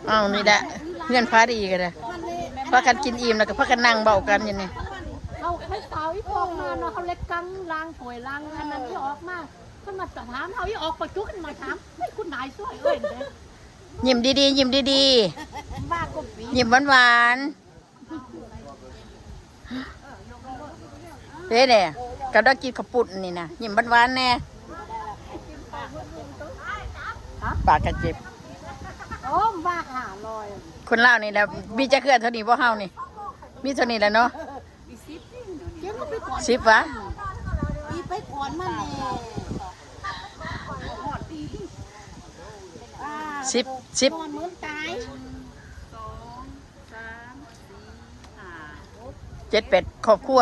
อ้าวนี่แหละเงื่อนฟ้าดีกันเลยพากันกินอิ่มแล้วก็พากันนั่งเบากันอย่างนี้เอาให้สาวอีพอกมาเนาะเขาเล็กกังล้างหอยล้างอันนั้นที่ออกมาขึ้นมาถามเขาอีออกประจุขึ้นมาถามไม่คุณนายช่วยเอ้ยยิ้มดีๆยิ้มดีๆยิ้มหวานๆเนี่ยก็ได้กินข้าวปุ้นนี่นะยิ้มหวานๆแน่ปากกระเจ็บโอ้บ้าหาลอยคนเล่านี่แหละมีจะเกิดเท่านี้บ่เฮานี่มีเท่านี้แหละเนาะ10วะไปก่อนมัน10เหมือนตาย7 8ครอบครัว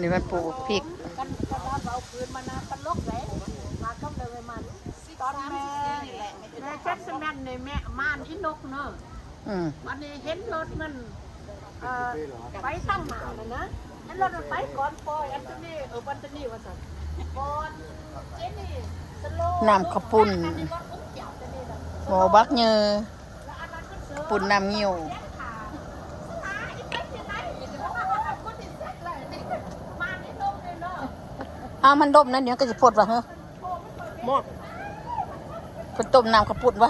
นี่มันปลูกพริกเอาคืนมานะตลกเลยมาต้องเดินมันตอนแม่แค่สนั่นในแม่ม่านที่นกเนาะวันนี้เห็นรถมันไปตั้งมาเลยนะเห็นรถมันไปก่อนปอยอันนี้วันนี้ว่าสัตว์ก่อนเจนี่สโลน้ำข้าวปุ้นหมูบักเนื้อปุ้นน้ำเงี้ยวมันดมนะเดี๋ยวก็จะพดว่ะเฮ้ยหมดคนต้มน้ำข้าวปุ้นว่ะ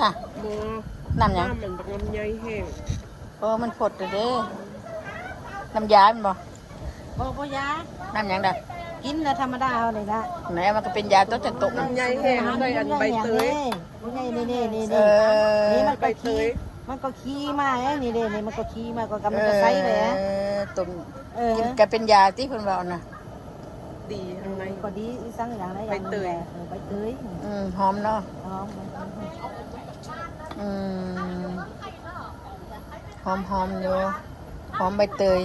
น้ำยังมันลำไยแห้งมันพดเลยเด้น้ำยามันบ่บ่ยาน้ำยังได้กินแล้วธรรมดาเอาเลยนะไหนมันก็เป็นยาต้นจันตุกลำไยแห้งใส่อันใบเตยนี่มันใบเตยมันก็ขี้มานี่เด้นี่มันก็ขี้มาก็กำลังจะใส่เลยตุ่มกินก็เป็นยาที่เพิ่นว่านะดีทางในก็ดีสั่งอย่างไรใบเตยใบเตยหอมเนาะหอมอยู่หอมใบเตย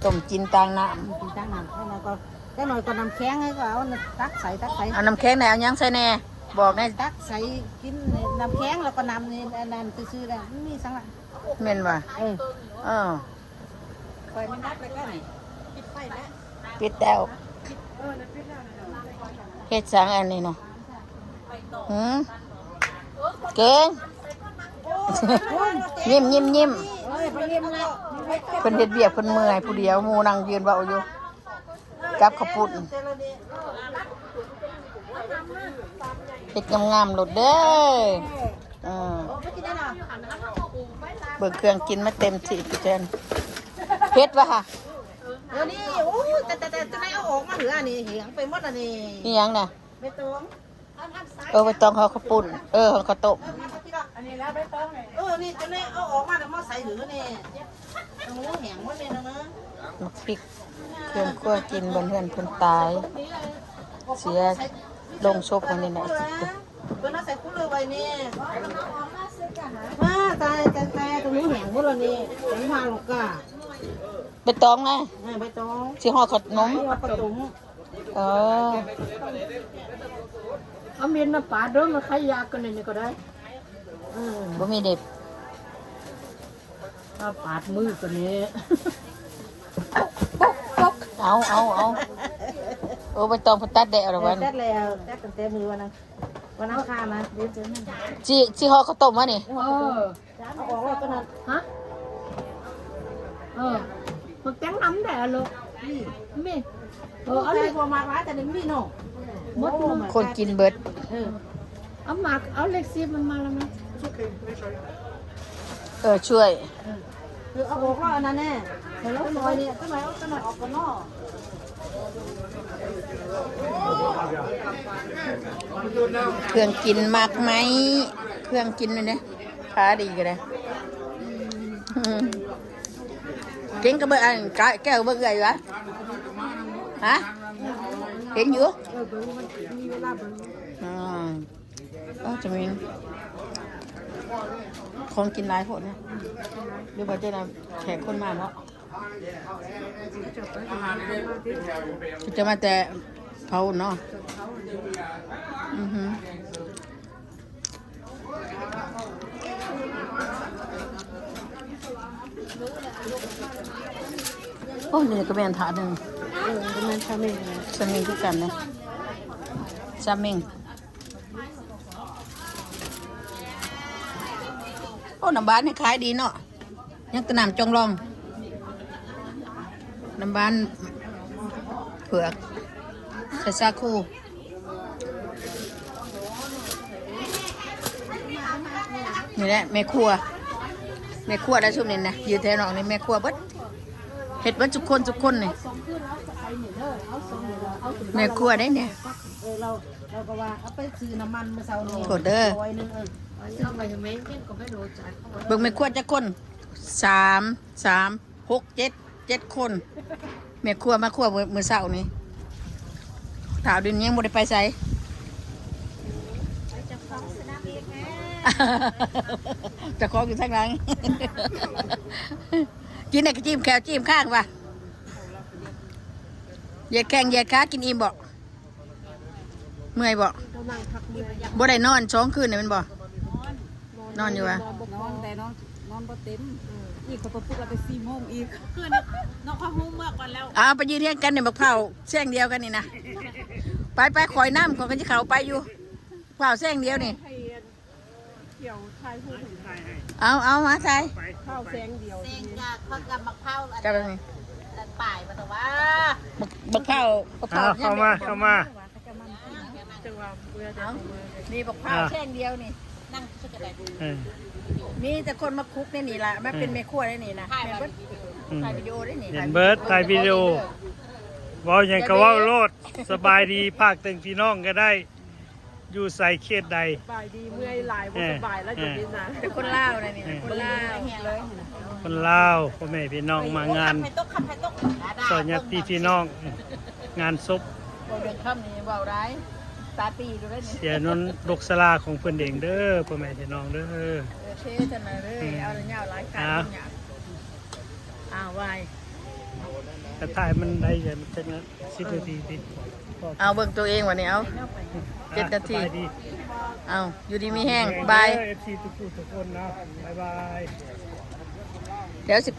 ต้มกินต่างน้ำกินต่างน้ำแล้วก็ได้หน่อยก็น้ำแข็งให้ก็เอาตักใส่เอาน้ำแข็งไหนเอายังใส่แน่บอกได้ตักใส่กินน้ำแข็งแล้วก็น้ำนี่น้ำซื่อๆแล้วมีสั่งละเม่นว่ะไฟมันดับเลยก็ปิดไฟแล้วปิดแล้วเฮ็ดสังอันนี้เนาะเก่งยิ้มเพิ่นเฮ็ดเวียกเพิ่นเมื่อยผู้เดียวหมู่นั่งยืนเว้าอยู่กับข้าวปุ้นเฮ็ดงามๆโลดเด้อเบิ่งเครื่องกินมาเต็มที่พี่เจนเฮ็ดว่ะค่ะนี่โอ้แต่จะไม่เอาออกมาเหลือนี่เหียงไปหมดอันนี้นี่ยังน่ะใบตองใบตองเขาข้าวปุ้นของข้าวต้มอันนี้แล้วใบตองนี่จะไม่เอาออกมาแล้วมาใส่เหลือนี่ตรงนี้แห้งหมดเลยนะมักพริกเครื่องคั่วกินบนเฮือนเพิ่นตายเสียลงศพมันนี่แหละเพิ่นเอาใส่คู่เลยไว้นี่มาตายตรงนี้แห้งหมดแล้วนี่ถึงมาลูกกะใบตองไงใบตองสิห่อขนมเอาเมียนมาปาดเด้อมาขายยากันนี่ก็ได้บ่มีเด็บถ้าปาดมือกันนี้เอาใบตองพตัดแดดหรอวันตัดแล้วตัดตั้งแต่มือวันนั้นข้ามาเดี๋ยวเจอนั่นสิห่อข้าวต้มวะนี่เอาออกแล้วก็นั่นฮะมันแกงน้ำแดดลูกนี่เอาเลยพอมาร้านแต่นี่มีเนาะคนกินเบิดเอาหมากเอาเล็กซีมันมาแล้วนะช่วยเอาออกแล้วนั่นแน่แล้วหน่อยนี่ก็หน่อยเอาก็หน่อยออกกันเนาะเครื่องกินมากไหมเครื่องกินเลยเนี่ยขาดีกันเลยเก่งก็เบอร์อันแก้วเบอร์อะไรวะฮะเห็นอยู่จะมีของกินหลายคนนะเดี๋ยวบอกเจ้านะแขกคนมาเนาะจะมาแต่เผาเนาะโอ้นี่ก็เป็นถาดหนึ่งมันชาเมงชาเมงทุกกันนะ ซาเมงโอ้น้ำบ้านนี่ขายดีเนาะยังตะนำจงลองน้ำบ้านเผือกใส่ซาคูนี่แหละแม่ครัวได้ชุบนี่นะยืนแถวนอกนี่แม่ครัวเบิดเห็ดเบิดทุกคนนี่แม่ครัวได้เนี่ย เราก็ว่าเอาไปซื้อน้ำมันมาเซานี่ กดเด้อ ร้อยนึงซื้อไปทำไมเช่นก็ไม่รู้จัก เบิ่งแม่ครัวจักคน6 7 คนแม่ครัวมาครัวมื้อเช้านี่ถาวดินยังบ่ได้ไปไส จะฟ้องสนามเอกแม่ จะคล้องอยู่ทางหลัง กินได้ก็จิ้มแขวจิ้มข้างป่ะเหยียดแข้งเหยียดขากินอิ่มบ่เมื่อยบ่ เรานั่งพักเมื่อย บ่ได้นอน2 คืนนี่แมันบ่นอนอยู่วะ นอนแต่นอนบ่เต็มอีกก็ปุ๊บเราไป4 โมงอีก คืนน้องข้าวหุ้มเมื่อก่อนแล้ว เอาไปยืนเรียงกันเนี่ยบักเผาแซงเดียวกันนี่นะไปคอยน้ำของกันที่เขาไปอยู่เผาแซงเดียวนี่ ให้เกี่ยวทายผู้ถึง เอามาใส่ ข้าวแสงเดียว เองจากเขากับมะพร้าวอัน จับไปนี่ นั้นป่ายมาแต่ว่า บักเผา เข้ามาเข้ามา จังหวะเมื่อจะ เอานี่บักเผาแซงเดียวนี่ นั่งชุดกระได เออ มีแต่คนมาคุกนี่ล่ะมาเป็นแม่ครัวได้นี่นะ ถ่าย แม่ มา เบิด อืม ถ่ายวิดีโอได้นี่ เห็นเบิร์ดถ่ายวิดีโอเว้าหยังก็เว้าโลดสบายดีภาคตึงพี่น้องก็ได้ อยู่ใส่เขตใด สบายดีเมื่อยหลายบ่สบายแล้วจุดนี้นะ เป็นคนลาวนะนี่นะคนลาว เลย คนลาวพ่อแม่พี่น้องมางาน ไปตกขับไปตก สอนญาติพี่น้อง งานศพ บ่เดือดค่ำนี่เบาได้ตาปีดูได้นี่ เสียนนลกสลาของเพิ่นเองเด้อพ่อแม่พี่น้องเด้อ เทจังเลยเอาเงาหลายขาเนี่ยเอาไว้ แต่ถ่ายมันได้ยังจังนะ10 นาทีติ เอาเบิ่งตัวเองวันนี้เอา 7 นาที สบยดี เอาอยู่ดีมีแห้งบาย เอฟซีทุกคนนะบ๊ายบาย เดี๋ยวสิ